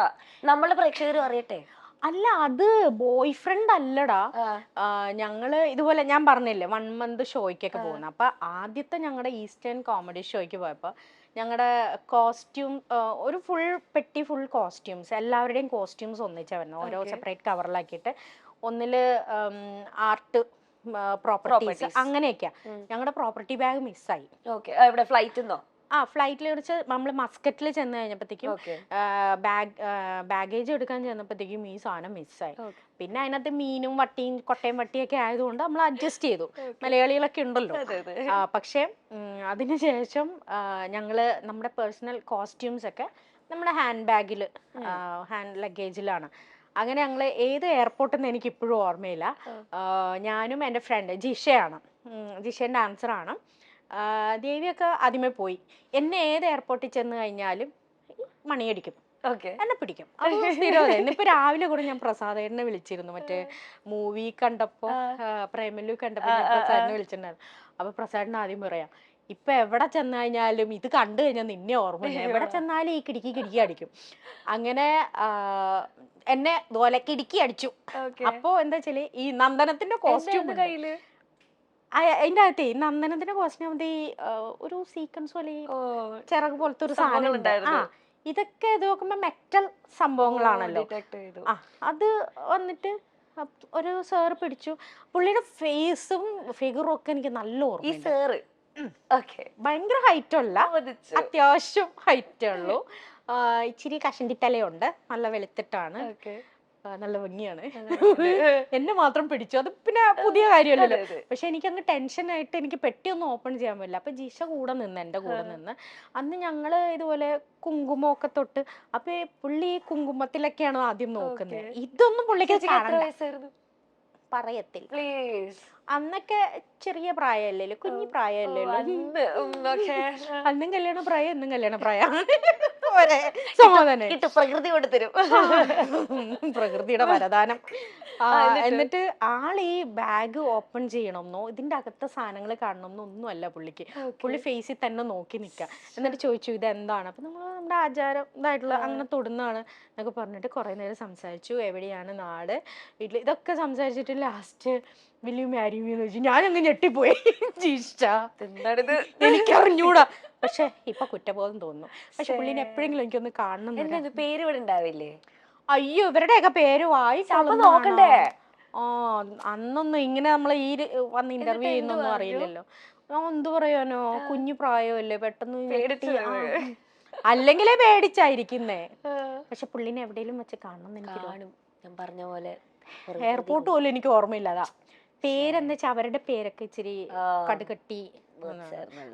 നമ്മള് പ്രേക്ഷകരും അറിയട്ടെ. അല്ല, അത് ബോയ് ഫ്രണ്ട് അല്ലടാ. ഞങ്ങള് ഇതുപോലെ ഞാൻ പറഞ്ഞില്ലേ 1 മന്ത് ഷോയ്ക്കൊക്കെ പോകുന്നത്. അപ്പൊ ആദ്യത്തെ ഞങ്ങളുടെ ഈസ്റ്റേൺ കോമഡി ഷോയ്ക്ക് പോയപ്പോ ഞങ്ങളുടെ കോസ്റ്റ്യൂം ഒരു പെട്ടി ഫുൾ കോസ്റ്റ്യൂംസ്, എല്ലാവരുടെയും കോസ്റ്റ്യൂംസ് ഒന്നിച്ചാ വരുന്നത്. ഓരോ സെപ്പറേറ്റ് കവറിലാക്കിയിട്ട് ഒന്നില് ആർട്ട് പ്രോപ്പർട്ടീസ് അങ്ങനെയൊക്കെയാ. ഞങ്ങളുടെ പ്രോപ്പർട്ടി ബാഗ് മിസ്സായി. ഫ്ലൈറ്റിന്നോ? ഫ്ലൈറ്റിൽ വെച്ച് നമ്മൾ മസ്കറ്റിൽ ചെന്ന് കഴിഞ്ഞപ്പോഴത്തേക്കും ബാഗേജ് എടുക്കാൻ ചെന്നപ്പോഴത്തേക്കും ഈ സാധനം മിസ്സായി. പിന്നെ അതിനകത്ത് മീനും വട്ടിയും കൊട്ടയും വട്ടിയൊക്കെ ആയതുകൊണ്ട് നമ്മൾ അഡ്ജസ്റ്റ് ചെയ്തു. മലയാളികളൊക്കെ ഉണ്ടല്ലോ. പക്ഷെ അതിനുശേഷം ഞങ്ങള് നമ്മുടെ പേഴ്സണൽ കോസ്റ്റ്യൂംസ് ഒക്കെ നമ്മുടെ ഹാൻഡ് ലഗേജിലാണ്. അങ്ങനെ ഞങ്ങൾ ഏത് എയർപോർട്ടിൽ നിന്ന് എനിക്ക് ഇപ്പോഴും ഓർമ്മയില്ല. ഞാനും എൻ്റെ ഫ്രണ്ട് ജിഷേൻ്റെ ആൻസറാണ്. ദേവിയൊക്കെ ആദ്യമേ പോയി. എന്നെ ഏത് എയർപോർട്ടിൽ ചെന്ന് കഴിഞ്ഞാലും മണിയടിക്കും. ഓക്കെ. എന്നെ പിടിക്കും. അത് സ്ഥിരത. ഇന്നിപ്പോ രാവിലെ കൂടെ ഞാൻ പ്രസാദേട്ടനെ വിളിച്ചിരുന്നു. മറ്റേ മൂവി കണ്ടപ്പോ പ്രേമലു കണ്ടപ്പോ ഞാൻ പ്രസാദിനെ വിളിച്ചിട്ടുണ്ടായിരുന്നു. അപ്പൊ പ്രസാദിന് ആദ്യം പറയാം, ഇപ്പൊ എവിടെ ചെന്ന് കഴിഞ്ഞാലും ഇത് കണ്ടു കഴിഞ്ഞാൽ നിന്നെ ഓർമ്മയില്ല, എവിടെ ചെന്നാലും ഈ കിടുക്കി അടിക്കും. അങ്ങനെ എന്നെ ഇതുപോലെ കിടുക്കി അടിച്ചു. അപ്പൊ എന്താ വെച്ചാല് ഈ നന്ദനത്തിന്റെ കോസ്റ്റ്യൂം കയ്യില് അതിന്റെ അകത്തെ നന്ദനത്തിന്റെ കോസ്റ്റ്യൂം ഒരു സീക്വൻസ് പോലെ ചിറക് പോലത്തെ ഒരു സാധനം ഉണ്ട്. ഇതൊക്കെ ഇത് നോക്കുമ്പോ മെറ്റൽ സംഭവങ്ങളാണല്ലോ. അത് വന്നിട്ട് ഒരു സാറ് പിടിച്ചു. പുള്ളിയുടെ ഫേസും ഫിഗറും ഒക്കെ എനിക്ക് നല്ല ഓർമ്മ. ഭയങ്കര ഹൈറ്റ് അല്ല, അത്യാവശ്യം ഹൈറ്റേ ഉള്ളൂ. ഇച്ചിരി കഷണ്ടിത്തലയുണ്ട്, നല്ല വെളുത്തിട്ടാണ്, നല്ല ഭംഗിയാണ്. എന്നെ മാത്രം പിടിച്ചു. അത് പിന്നെ പുതിയ കാര്യമല്ലല്ലോ. പക്ഷെ എനിക്ക് അങ്ങ് ടെൻഷനായിട്ട് എനിക്ക് പെട്ടിയൊന്നും ഓപ്പൺ ചെയ്യാൻ പറ്റില്ല. അപ്പൊ ജിഷ കൂടെ നിന്ന്, എന്റെ കൂടെ നിന്ന്. അന്ന് ഞങ്ങള് ഇതുപോലെ കുങ്കുമൊക്കെ തൊട്ട്, അപ്പൊ പുള്ളി കുങ്കുമത്തിലൊക്കെയാണ് ആദ്യം നോക്കുന്നത്. ഇതൊന്നും പുള്ളിക്ക് പറയത്തിൽ. അന്നൊക്കെ ചെറിയ പ്രായമല്ലല്ലോ, കുഞ്ഞു പ്രായമല്ലല്ലോ. അന്നും കല്യാണ പ്രായം, എന്നും കല്യാണ പ്രായം. സമാധാനം പ്രകൃതി കൊടുത്തരും, പ്രകൃതിയുടെ വരദാനം. എന്നിട്ട് ആള് ഈ ബാഗ് ഓപ്പൺ ചെയ്യണമെന്നോ ഇതിന്റെ അകത്തെ സാധനങ്ങൾ കാണണമെന്നോ ഒന്നും അല്ല പുള്ളിക്ക്. പുള്ളി ഫേസിൽ തന്നെ നോക്കി നിൽക്കുക. എന്നിട്ട് ചോദിച്ചു ഇതെന്താണ്. അപ്പൊ നമ്മൾ നമ്മുടെ ആചാരം ഇതായിട്ടുള്ള അങ്ങനെ തൊടുന്നതാണ് എന്നൊക്കെ പറഞ്ഞിട്ട് കുറെ നേരം സംസാരിച്ചു. എവിടെയാണ് നാട്, വീട്ടിൽ, ഇതൊക്കെ സംസാരിച്ചിട്ട് last will you marry me എന്ന് ചോദിച്ചു. ഞാനങ്ങ് ഞെട്ടിപ്പോയി. എനിക്കറിഞ്ഞൂടാ. പക്ഷെ ഇപ്പൊ കുറ്റബോധം തോന്നുന്നു. പക്ഷെ പുള്ളിനെ എപ്പോഴെങ്കിലും എനിക്കൊന്ന് കാണണം. പേര് ഇവിടെ ഉണ്ടാവില്ലേ? അയ്യോ, ഇവരുടെയൊക്കെ പേര് നോക്കണ്ടേ? അന്നൊന്നും ഇങ്ങനെ നമ്മള് ഈ വന്ന് ഇന്റർവ്യൂ ചെയ്യുന്നൊന്നും അറിയില്ലല്ലോ. എന്തു പറയാനോ, കുഞ്ഞു പ്രായമല്ലേ, പെട്ടെന്ന് അല്ലെങ്കിലേ പേടിച്ചായിരിക്കുന്നേ. പക്ഷെ പുള്ളിനെ എവിടെയെങ്കിലും വെച്ച് കാണണം എനിക്ക് ഞാൻ പറഞ്ഞ പോലെ എയർപോർട്ട് പോലും എനിക്ക് ഓർമ്മയില്ലതാ. പേരെന്താ വെച്ചാ അവരുടെ പേരൊക്കെ ഇച്ചിരി കടുകട്ടി.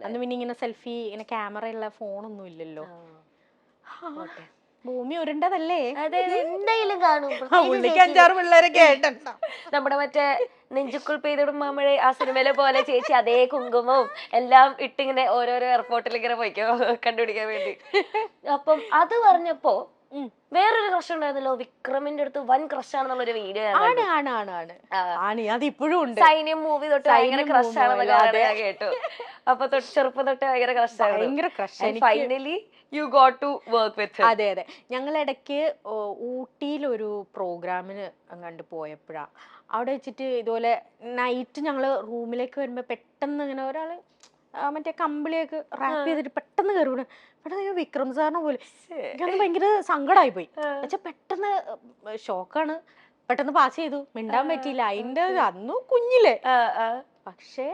അന്ന് പിന്നെ ഇങ്ങനെ സെൽഫി, ഇങ്ങനെ ക്യാമറ ഉള്ള ഫോണൊന്നും ഇല്ലല്ലോ. ഭൂമി ഉരുണ്ടതല്ലേ, എന്തായാലും കാണും. പുള്ളിക്ക് 6 പിള്ളേരൊക്കെ ആയിട്ടുണ്ടോ. നമ്മുടെ മറ്റേ നെഞ്ചുക്കുൾ പെയ്തിടും മാമഴ ആ സിനിമയിലെ പോലെ ചേച്ചി അതേ കുങ്കുമവും എല്ലാം ഇട്ടിങ്ങനെ ഓരോരോ എയർപോർട്ടിൽ ഇങ്ങനെ പോയിക്കോ കണ്ടുപിടിക്കാൻ വേണ്ടി. അപ്പം അത് പറഞ്ഞപ്പോ വേറൊരു ക്രഷ് ഉണ്ടായിരുന്നല്ലോ, വിക്രമിന്റെ അടുത്ത് വൻ ക്രഷ് ആണെന്നുള്ളൊരു വീഡിയോ അത് ഇപ്പോഴും ഉണ്ട്. സൈന്യം മൂവി തൊട്ട് ഭയങ്കര ക്രഷ് ആണെന്നൊക്കെ ഞാൻ കേട്ടു. അപ്പൊ ചെറുപ്പം തൊട്ട് ഭയങ്കര ക്രഷ് ആയിരുന്നു. Finally you got to work with. അതെ അതെ, ഞങ്ങൾ ഇടയ്ക്ക് ഊട്ടിയിലൊരു പ്രോഗ്രാമിന് അങ്ങാണ്ട് പോയപ്പോഴാ അവിടെ വെച്ചിട്ട് ഇതുപോലെ നൈറ്റ് ഞങ്ങള് റൂമിലേക്ക് വരുമ്പോ പെട്ടെന്ന് ഇങ്ങനെ ഒരാള് മറ്റേ കമ്പിളിയൊക്കെ റാപ്പ് ചെയ്തിട്ട് പെട്ടെന്ന് കയറി വീണ്. പെട്ടെന്ന് വിക്രം സാറിനെ പോലെ ഭയങ്കര സങ്കടമായി പോയി. പക്ഷെ പെട്ടെന്ന് ഷോക്കാണ്, പെട്ടെന്ന് പാസ് ചെയ്തു, മിണ്ടാൻ പറ്റിയില്ല. അതിന്റെ അന്നു കുഞ്ഞില്ലേ. പക്ഷെ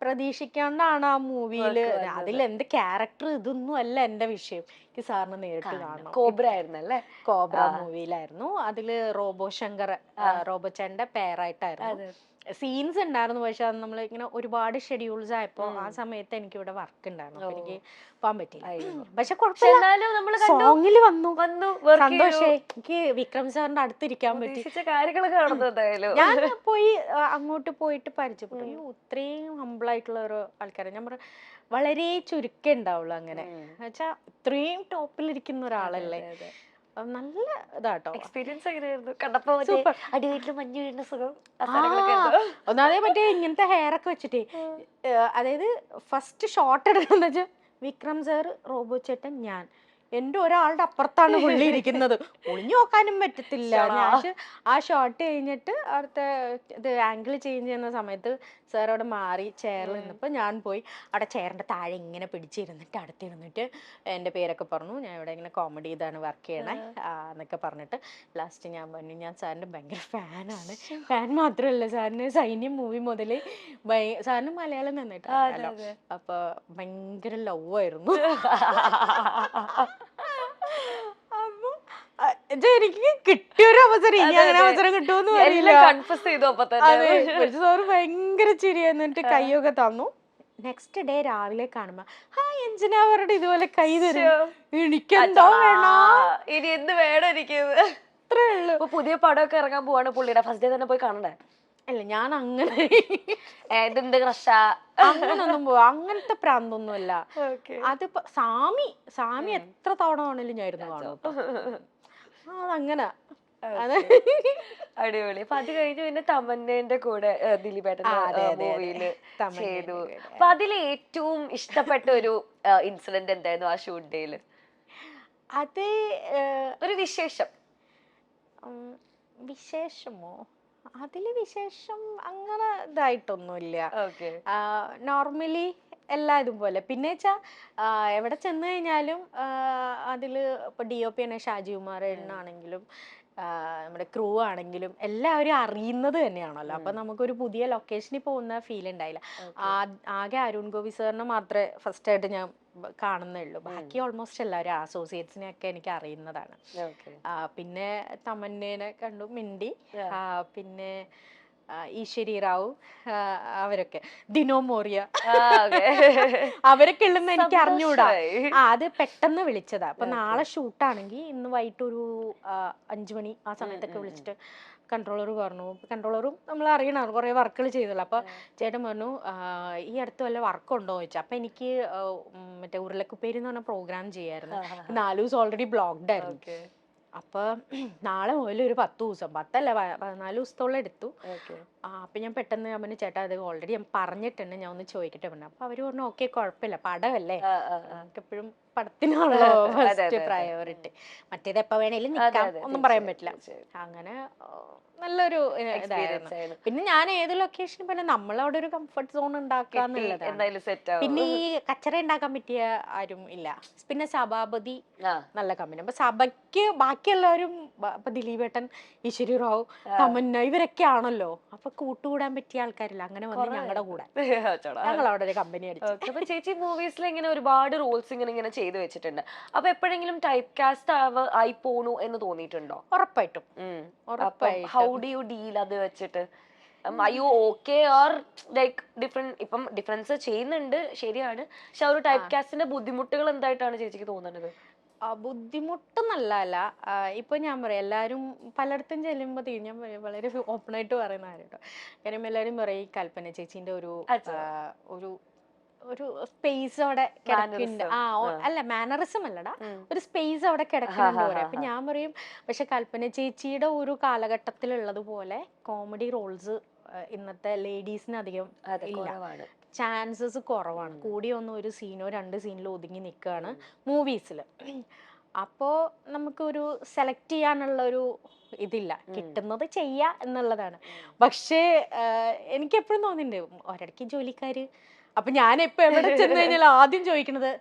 പ്രതീക്ഷിക്കാണ്ടാണ് ആ മൂവിയില്. അതിൽ എന്റെ ക്യാരക്ടർ ഇതൊന്നും അല്ല എന്റെ വിഷയം. എനിക്ക് സാറിന് നേരിട്ട് കാണണം. കോബ്ര ആയിരുന്നല്ലേ? കോബ്ര മൂവിയിലായിരുന്നു. അതില് റോബോ ശങ്കർ, റോബോച്ചന്റെ പേരായിട്ടായിരുന്നു സീൻസ് ഉണ്ടായിരുന്നു. പക്ഷെ അത് നമ്മൾ ഇങ്ങനെ ഒരുപാട് ഷെഡ്യൂൾസ് ആയപ്പോ ആ സമയത്ത് എനിക്ക് ഇവിടെ വർക്ക് ഉണ്ടായിരുന്നു. അപ്പൊ എനിക്ക് പോകാൻ പറ്റില്ല. പക്ഷെ കുഴപ്പമില്ല, സോങ്ങില് വന്നു സന്തോഷേ. എനിക്ക് വിക്രം സാറിന്റെ അടുത്തിരിക്കാൻ പറ്റി. ഞാൻ പോയി അങ്ങോട്ട് പോയിട്ട് പരിചയപ്പെട്ടു. ഇത്രയും ഹമ്പിൾ ആയിട്ടുള്ള ഒരു ആൾക്കാരെ ഞാൻ പറഞ്ഞ വളരെ ചുരുക്കേ ഉണ്ടാവുള്ളൂ. അങ്ങനെ വെച്ചാ ഇത്രയും ടോപ്പിലിരിക്കുന്ന ഒരാളല്ലേ. നല്ല ഇതാട്ടോ എക്സ്പീരിയൻസ്. എങ്ങനെയായിരുന്നു കണ്ടപ്പോ? അടിവീട്ടില് മഞ്ഞ് വീഴുന്ന സുഖം. ഒന്നാമതേ മറ്റേ ഇങ്ങനത്തെ ഹെയർ ഒക്കെ വെച്ചിട്ടേ, അതായത് ഫസ്റ്റ് ഷോട്ട് എടുക്കുന്ന വെച്ചാൽ വിക്രം സാർ, റോബോ ചേട്ടൻ, ഞാൻ, എന്റെ ഒരാളുടെ അപ്പുറത്താണ് പുള്ളി ഇരിക്കുന്നത്. ഒളിഞ്ഞു നോക്കാനും പറ്റത്തില്ല. ഞാൻ ആ ഷോട്ട് കഴിഞ്ഞിട്ട് അടുത്ത ഇത് ആംഗിൾ ചേഞ്ച് ചെയ്യുന്ന സമയത്ത് സാർ അവിടെ മാറി ചെയറിൽ നിന്നപ്പോൾ ഞാൻ പോയി അവിടെ ചെയറിന്റെ താഴെ ഇങ്ങനെ പിടിച്ചിരുന്നിട്ട് അടുത്തിരുന്നിട്ട് എൻ്റെ പേരൊക്കെ പറഞ്ഞു, ഞാൻ ഇവിടെ ഇങ്ങനെ കോമഡി ഇതാണ് വർക്ക് ചെയ്യണേ എന്നൊക്കെ പറഞ്ഞിട്ട് ലാസ്റ്റ് ഞാൻ പറഞ്ഞു ഞാൻ സാറിൻ്റെ ഭയങ്കര ഫാനാണ്. ഫാൻ മാത്രമല്ല, സാറിന് സൈന്യം മൂവി മുതൽ സാറിന് മലയാളം നന്നായിട്ടല്ലോ. അപ്പൊ ഭയങ്കര ലവ് ആയിരുന്നു. എനിക്ക് കിട്ടിയൊരു അവസരം, ഇനി അങ്ങനെ അവസരം കിട്ടുമെന്ന് സാറ് ഭയങ്കര ചിരിയായിരുന്നു. എന്നിട്ട് കൈയൊക്കെ തന്നു. നെക്സ്റ്റ് ഡേ രാവിലെ കാണുമ്പോ എഞ്ചിനാ അവരുടെ ഇതുപോലെ കൈ തരും. എനിക്കെന്തോ വേണോ, ഇനി എന്ത് വേണം എനിക്ക്. അത്രേ ഉള്ളൂ. പുതിയ പടമൊക്കെ ഇറങ്ങാൻ പോവാണ് പുള്ളിയുടെ. ഫസ്റ്റ് ഡേ തന്നെ പോയി കാണണ്ടേ? അല്ല ഞാൻ അങ്ങനെ ഇതെന്ത് ക്രഷാ? അങ്ങനൊന്നും അങ്ങനത്തെ പ്രാന്തൊന്നുമല്ല. അതിപ്പോ സാമി എത്ര തവണ വേണേലും ഞാൻ ഇരുന്ന് കാണും കേട്ടോ. അതങ്ങനെ അത് അടിപൊളി. അപ്പൊ അത് കഴിഞ്ഞ് പിന്നെ തമന്നേന്റെ കൂടെ ദിലീപേട്ടന്റെ മൂവിയില് ചെയ്തു. അപ്പൊ അതിൽ ഏറ്റവും ഇഷ്ടപ്പെട്ട ഒരു ഇൻസിഡന്റ് എന്തായിരുന്നു ആ ഷൂട്ട് ഡേയില്? അത് ഒരു വിശേഷം. വിശേഷമോ? അതില് വിശേഷം അങ്ങനെ ഇതായിട്ടൊന്നുമില്ല. നോർമലി എല്ലാ ഇതുപോലെ. പിന്നെ വെച്ചാ എവിടെ ചെന്ന് കഴിഞ്ഞാലും അതില് ഇപ്പൊ DOP തന്നെ ഷാജി കുമാർ ആണെങ്കിലും നമ്മുടെ ക്രൂ ആണെങ്കിലും എല്ലാവരും അറിയുന്നത് തന്നെയാണല്ലോ. അപ്പൊ നമുക്കൊരു പുതിയ ലൊക്കേഷനിൽ പോകുന്ന ഫീൽ ഉണ്ടായില്ല. ആകെ അരുൺ ഗോപി സാറിനെ മാത്രമേ ഫസ്റ്റ് ആയിട്ട് ഞാൻ കാണുന്നേ ഉള്ളൂ. ബാക്കി ഓൾമോസ്റ്റ് എല്ലാവരും അസോസിയേറ്റ്സിനെ ഒക്കെ എനിക്ക് അറിയുന്നതാണ്. പിന്നെ തമന്നേനെ കണ്ടു, മിണ്ടി, പിന്നെ ഈശ്വരി റാവു, അവരൊക്കെ ദിനോ മോറിയ അവരൊക്കെ ഉള്ളെന്ന് എനിക്ക് അറിഞ്ഞൂടാ. അത് പെട്ടെന്ന് വിളിച്ചതാ. അപ്പൊ നാളെ ഷൂട്ടാണെങ്കിൽ ഇന്ന് വൈകിട്ട് ഒരു 5 മണി ആ സമയത്തൊക്കെ വിളിച്ചിട്ട് കൺട്രോളർ പറഞ്ഞു. കൺട്രോളറും നമ്മൾ അറിയണ കുറെ വർക്കുകൾ ചെയ്തല്ലോ. അപ്പൊ ചേട്ടൻ പറഞ്ഞു ഈ അടുത്ത് വല്ല വർക്കുണ്ടോ ചോദിച്ചു. അപ്പൊ എനിക്ക് മറ്റേ ഉരുളക്കുപ്പേരി എന്ന് പറഞ്ഞ പ്രോഗ്രാം ചെയ്യായിരുന്നു. 4 ദിവസം ഓൾറെഡി ബ്ലോക്ക്ഡ് ആയിരുന്നു. അപ്പൊ നാളെ മുതൽ ഒരു 10 ദിവസം, 10 അല്ല 14 ദിവസത്തോളം എടുത്തു. അപ്പൊ ഞാൻ പെട്ടെന്ന് ഞാൻ പറഞ്ഞു ചേട്ടാ അത് ഓൾറെഡി ഞാൻ പറഞ്ഞിട്ടുണ്ട്, ഞാൻ ഒന്ന് ചോദിക്കട്ടെ പറഞ്ഞു. അപ്പൊ അവര് പറഞ്ഞു ഓക്കെ കുഴപ്പമില്ല, പടമല്ലേ, നമുക്ക് എപ്പോഴും പടത്തിനാണല്ലോ ഫസ്റ്റ് പ്രയോറിറ്റി, മറ്റേത് എപ്പോ വേണേലും നിൽക്കാം, ഒന്നും പറയാൻ പറ്റില്ല. അങ്ങനെ നല്ലൊരു ഇതായിരുന്നു. പിന്നെ ഞാൻ ഏത് ലൊക്കേഷനിൽ പോയാലും നമ്മളവിടെ ഒരു കംഫർട്ട് സോൺ ഉണ്ടാക്കാന്നുള്ളതാണ്. പിന്നെ ഈ കച്ചറ ഉണ്ടാക്കാൻ പറ്റിയ ആരും ഇല്ല. പിന്നെ സഭാപതി നല്ല കമ്പനി. അപ്പൊ സഭയ്ക്ക് ബാക്കിയുള്ളവരും ഇപ്പൊ ദിലീപേട്ടൻ, ഈശ്വരി റാവു, തമന്ന ഇവരൊക്കെ ആണല്ലോ. അപ്പൊ കൂട്ടുകൂടാൻ പറ്റിയ ആൾക്കാരില്ല. അങ്ങനെ വന്ന് ഞങ്ങളുടെ കൂടെ ഞങ്ങൾ അവിടെ ഒരു കമ്പനി അടിച്ചു. അപ്പൊ ചേച്ചി മൂവീസിൽ ഇങ്ങനെ ഒരുപാട് റോൾസ് ഇങ്ങനെ ചെയ്തു വെച്ചിട്ടുണ്ട്. അപ്പൊ എപ്പോഴെങ്കിലും ടൈപ്പ് കാസ്റ്റ് ആയി പോണു എന്ന് തോന്നിയിട്ടുണ്ടോ? ഉറപ്പായിട്ടും. ഹൗ ഡു യു ഡീൽ അത് വെച്ചിട്ട്? Are you okay or like different? ഇപ്പം ഡിഫറൻസ് ചെയ്യുന്നുണ്ട് ശരിയാണ്, പക്ഷെ ആ ഒരു ടൈപ്പ് കാസ്റ്റിന്റെ ബുദ്ധിമുട്ടുകൾ എന്തായിട്ടാണ് ചേച്ചിക്ക് തോന്നുന്നത്? ബുദ്ധിമുട്ടെന്നല്ല, ഇപ്പൊ ഞാൻ പറയാം എല്ലാരും പലയിടത്തും ചെല്ലുമ്പോ ഞാൻ വളരെ ഓപ്പൺ ആയിട്ട് പറയുന്ന കാര്യം കേട്ടോ. കാര്യം എല്ലാരും പറയും കൽപ്പന ചേച്ചിന്റെ ഒരു ഒരു സ്പേസ് അവിടെ കിടക്കുന്നുണ്ട്. അല്ല മാനറിസം അല്ലടാ, ഒരു സ്പേസ് അവിടെ കിടക്കുന്നുണ്ട് പറയാം. അപ്പൊ ഞാൻ പറയും പക്ഷെ കൽപ്പന ചേച്ചിയുടെ ഒരു കാലഘട്ടത്തിലുള്ളത് പോലെ കോമഡി റോൾസ് ഇന്നത്തെ ലേഡീസിന് അധികം ഇല്ല, ചാൻസസ് കുറവാണ്. കൂടി ഒന്നും ഒരു സീനോ 2 സീനിലോ ഒതുങ്ങി നിൽക്കുകയാണ് മൂവീസിൽ. അപ്പോൾ നമുക്കൊരു സെലക്ട് ചെയ്യാനുള്ള ഒരു ഇതില്ല, കിട്ടുന്നത് ചെയ്യാ എന്നുള്ളതാണ്. പക്ഷേ എനിക്ക് എപ്പോഴും തോന്നിയിട്ടുണ്ട് ഒരിടയ്ക്ക് ജോലിക്കാര്. അപ്പൊ ഞാൻ ഇപ്പൊ എവിടെ ചെന്ന് കഴിഞ്ഞാൽ ആദ്യം ചോദിക്കണത്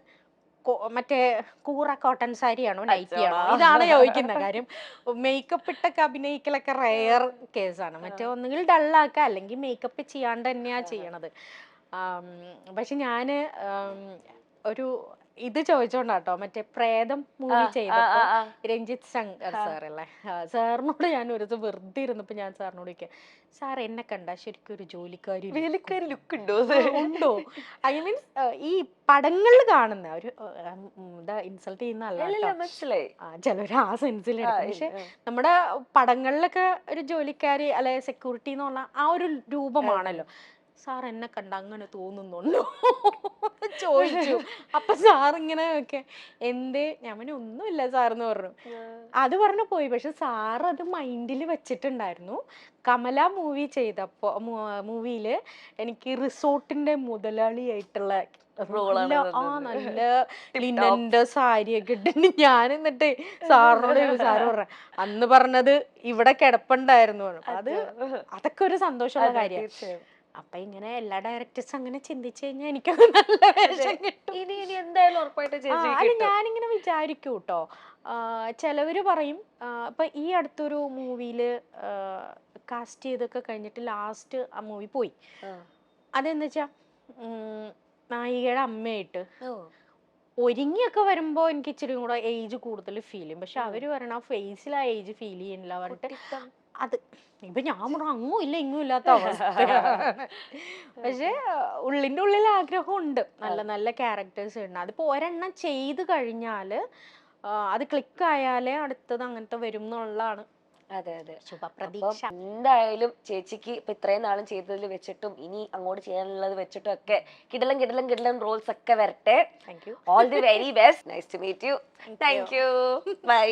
മറ്റേ കൂറ കോട്ടൺ സാരിയാണോ നൈറ്റിയാണോ ഇതാണ് ചോദിക്കുന്ന. കാര്യം മേക്കപ്പ് ഇട്ടൊക്കെ അഭിനയിക്കലൊക്കെ റെയർ കേസാണ്. മറ്റേ ഒന്നുകിൽ ഡള്ളാക്ക അല്ലെങ്കിൽ മേക്കപ്പ് ചെയ്യാണ്ട് തന്നെയാ ചെയ്യണത്. പക്ഷെ ഞാന് ഒരു ഇത് ചോദിച്ചോണ്ടാട്ടോ, മറ്റേ പ്രേതം മൂവി ചെയ്തപ്പോ രഞ്ജിത്ത് ശങ്കർ സാറല്ലേ, സാറിനോട് ഞാൻ ഒരു ദിവസം വെറുതെ ഇരുന്നപ്പോ ഞാൻ സാറിനോട് ചോദിക്കാം, സാർ എന്നെ കണ്ട ശരിക്കും ഒരു ജോലിക്കാരി ലുക്ക് ഉണ്ടോ? ഐ മീൻസ് ഈ പടങ്ങളിൽ കാണുന്ന ഒരു ഇൻസൾട്ട് ചെയ്യുന്ന അല്ല, ചിലര് ആ സെൻസിൽ എടുക്കും. പക്ഷെ നമ്മുടെ പടങ്ങളിലൊക്കെ ഒരു ജോലിക്കാരി അല്ലെ സെക്യൂരിറ്റി എന്ന് പറഞ്ഞ ആ ഒരു രൂപമാണല്ലോ. സാർ എന്നെ കണ്ട അങ്ങനെ തോന്നുന്നുണ്ടോ ചോദിച്ചു. അപ്പൊ സാർ ഇങ്ങനെ ഒക്കെ എന്തേ, ഞാൻ പിന്നെ ഒന്നുമില്ല സാറെന്ന് പറഞ്ഞു. അത് പറഞ്ഞു പോയി. പക്ഷെ സാർ അത് മൈൻഡിൽ വെച്ചിട്ടുണ്ടായിരുന്നു. കമല മൂവി ചെയ്തപ്പോ മൂവിയില് എനിക്ക് റിസോർട്ടിന്റെ മുതലാളിയായിട്ടുള്ള നല്ല ലിനന്റെ സാരിയൊക്കെ ഇട്ടിട്ട് ഞാൻ എന്നിട്ട് സാറിനോട് സാറ് പറഞ്ഞ അന്ന് പറഞ്ഞത് ഇവിടെ കിടപ്പുണ്ടായിരുന്നു. അതൊക്കെ ഒരു സന്തോഷമുള്ള കാര്യമാണ്. അപ്പൊ ഇങ്ങനെ എല്ലാ ഡയറക്ടേഴ്സും അങ്ങനെ ചിന്തിച്ചു കഴിഞ്ഞാൽ എനിക്കൊക്കെ നല്ല വേഷം കിട്ടും. അല്ല ഞാനിങ്ങനെ വിചാരിക്കും കേട്ടോ. ചിലവര് പറയും ഇപ്പൊ ഈ അടുത്തൊരു മൂവിയില് കാസ്റ്റ് ചെയ്തൊക്കെ കഴിഞ്ഞിട്ട് ലാസ്റ്റ് ആ മൂവി പോയി. അതെന്താ വെച്ചാ നായികയുടെ അമ്മയായിട്ട് ഒരുങ്ങിയൊക്കെ വരുമ്പോ എനിക്ക് ഇച്ചിരി കൂടെ ഏജ് കൂടുതൽ ഫീൽ ചെയ്യും. പക്ഷെ അവര് പറയണ ആ ഫേസിൽ ആ ഏജ് ഫീൽ ചെയ്യുന്നില്ല പറഞ്ഞിട്ട്. അത് ഇപ്പൊ ഞാൻ പറഞ്ഞു അങ്ങും ഇല്ല ഇങ്ങും ഇല്ലാത്ത അവസ്ഥയാണ്. പക്ഷെ ഉള്ളിന്റെ ഉള്ളിൽ ആഗ്രഹം ഉണ്ട്, നല്ല നല്ല ക്യാരക്ടേഴ്സ് ഉണ്ട്. അതിപ്പോ ഒരെണ്ണം ചെയ്ത് കഴിഞ്ഞാല് അത് ക്ലിക്ക് ആയാലേ അടുത്തത് അങ്ങനത്തെ വരും എന്നുള്ളതാണ് അതെ അതെ. ശുഭപ്രതീക്ഷ. അപ്പം എന്തായാലും ചേച്ചിക്ക് ഇപ്പൊ ഇത്രയും നാളും ചെയ്തതിൽ വെച്ചിട്ടും ഇനി അങ്ങോട്ട് ചെയ്യാനുള്ളത് വെച്ചിട്ടും ഒക്കെ കിടലം റോൾസ് ഒക്കെ വരട്ടെ. Thank you. All the very best. Nice to meet you. Thank you. By.